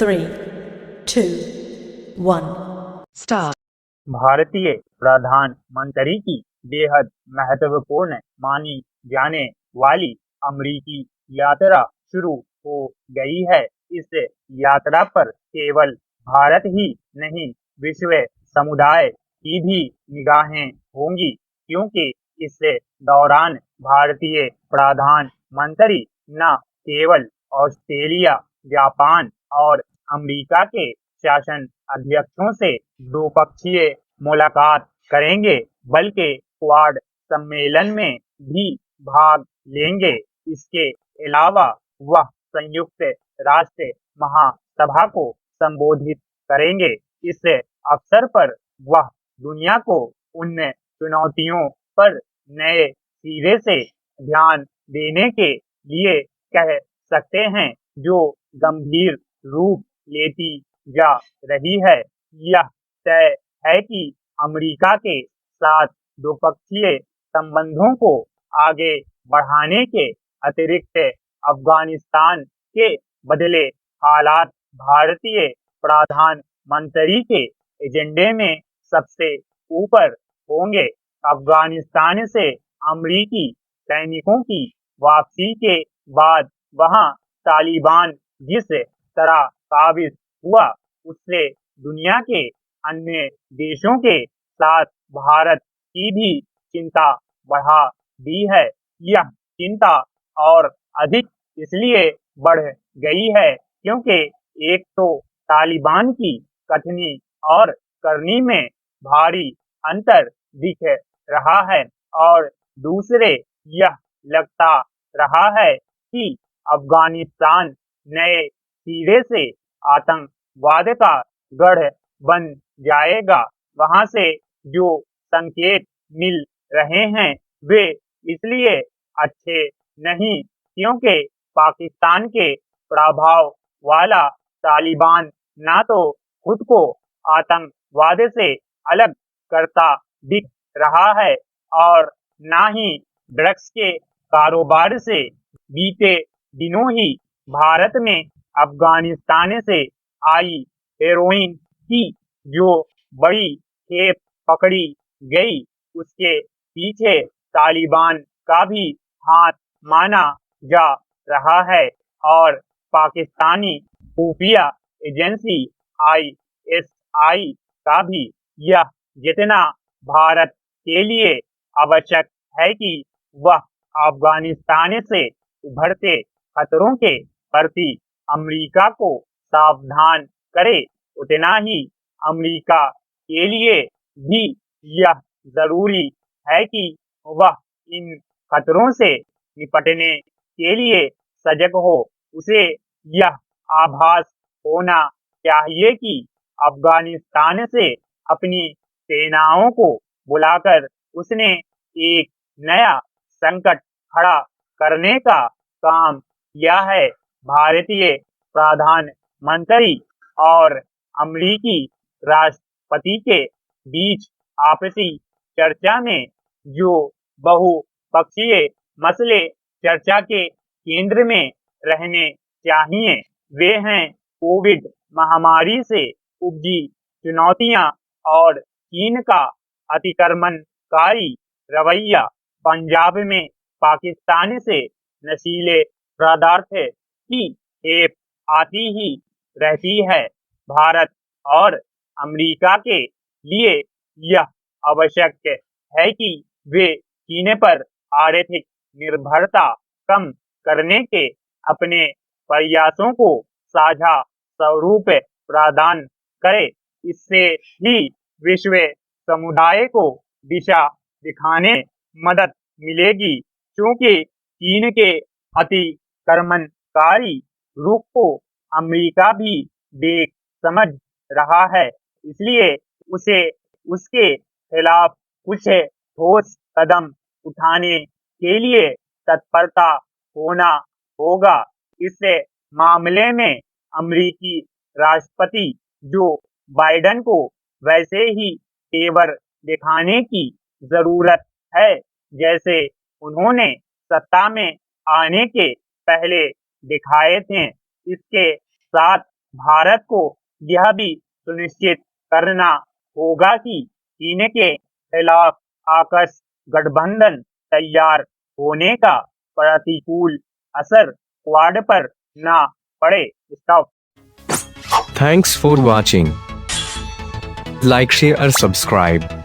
3, 2, 1. Start. भारतीय प्रधानमंत्री की बेहद महत्वपूर्ण मानी जाने वाली अमेरिकी यात्रा शुरू हो गई है। इस यात्रा पर केवल भारत ही नहीं, विश्व समुदाय की भी निगाहें होंगी, क्योंकि इस दौरान भारतीय प्रधानमंत्री न केवल ऑस्ट्रेलिया, जापान और अमेरिका के शासन अध्यक्षों से द्विपक्षीय मुलाकात करेंगे, बल्कि क्वाड सम्मेलन में भी भाग लेंगे। इसके अलावा वह संयुक्त राष्ट्र महासभा को संबोधित करेंगे। इस अवसर पर वह दुनिया को उन चुनौतियों पर नए सिरे से ध्यान देने के लिए कह सकते हैं, जो गंभीर रूप लेती जा रही है। यह तय है कि अमेरिका के साथ द्विपक्षीय संबंधों को आगे बढ़ाने के अतिरिक्त अफगानिस्तान के बदले हालात भारतीय प्रधानमंत्री के एजेंडे में सबसे ऊपर होंगे। अफगानिस्तान से अमेरिकी सैनिकों की वापसी के बाद वहां तालिबान जिस तरह काबिज हुआ, उससे दुनिया के अन्य देशों के साथ भारत की भी चिंता बढ़ा दी है। यह चिंता और अधिक इसलिए बढ़ गई है क्योंकि एक तो तालिबान की कथनी और करनी में भारी अंतर दिख रहा है, और दूसरे यह लगता रहा है कि अफगानिस्तान नए सिरे से आतंकवाद का गढ़ बन जाएगा। वहां से जो संकेत मिल रहे हैं वे इसलिए अच्छे नहीं क्योंकि पाकिस्तान के प्रभाव वाला तालिबान ना तो खुद को आतंकवाद से अलग करता दिख रहा है और ना ही ड्रग्स के कारोबार से। बीते दिनों ही भारत में अफगानिस्तान से आई हेरोइन की जो बड़ी खेप पकड़ी गई, उसके पीछे तालिबान का भी हाथ माना जा रहा है, और पाकिस्तानी खुफिया एजेंसी ISI का भी यह जितना भारत के लिए आवश्यक है कि वह अफगानिस्तान से उभरते खतरों के प्रति अमेरिका को सावधान करे, उतना ही अमेरिका के लिए भी यह जरूरी है कि वह इन खतरों से निपटने के लिए सजग हो। उसे यह आभास होना चाहिए कि अफगानिस्तान से अपनी सेनाओं को बुलाकर उसने एक नया संकट खड़ा करने का काम किया है। भारतीय प्रधानमंत्री और अमेरिकी राष्ट्रपति के बीच आपसी चर्चा में जो बहुपक्षीय मसले चर्चा के केंद्र में रहने चाहिए, वे हैं कोविड महामारी से उपजी चुनौतियां और चीन का अतिक्रमणकारी रवैया। पंजाब में पाकिस्तान से नशीले पदार्थ की खेप आती ही रहती है। भारत और अमेरिका के लिए यह आवश्यक है कि वे चीन पर आर्थिक निर्भरता कम करने के अपने प्रयासों को साझा स्वरूप प्रदान करे। इससे ही विश्व समुदाय को दिशा दिखाने मदद मिलेगी, क्योंकि चीन के अतिक्रमणकारी रुख को अमेरिका भी देख समझ रहा है, इसलिए उसे उसके खिलाफ कुछ ठोस कदम उठाने के लिए तत्परता होना होगा। इस मामले में अमेरिकी राष्ट्रपति जो बाइडेन को वैसे ही तेवर दिखाने की जरूरत है, जैसे उन्होंने सत्ता में आने के पहले दिखाए थे। इसके साथ भारत को यह भी सुनिश्चित करना होगा कि चीन के खिलाफ आकस गठबंधन तैयार होने का प्रतिकूल असर क्वाड पर न पड़े। Stop. Thanks for watching. Like, share, subscribe.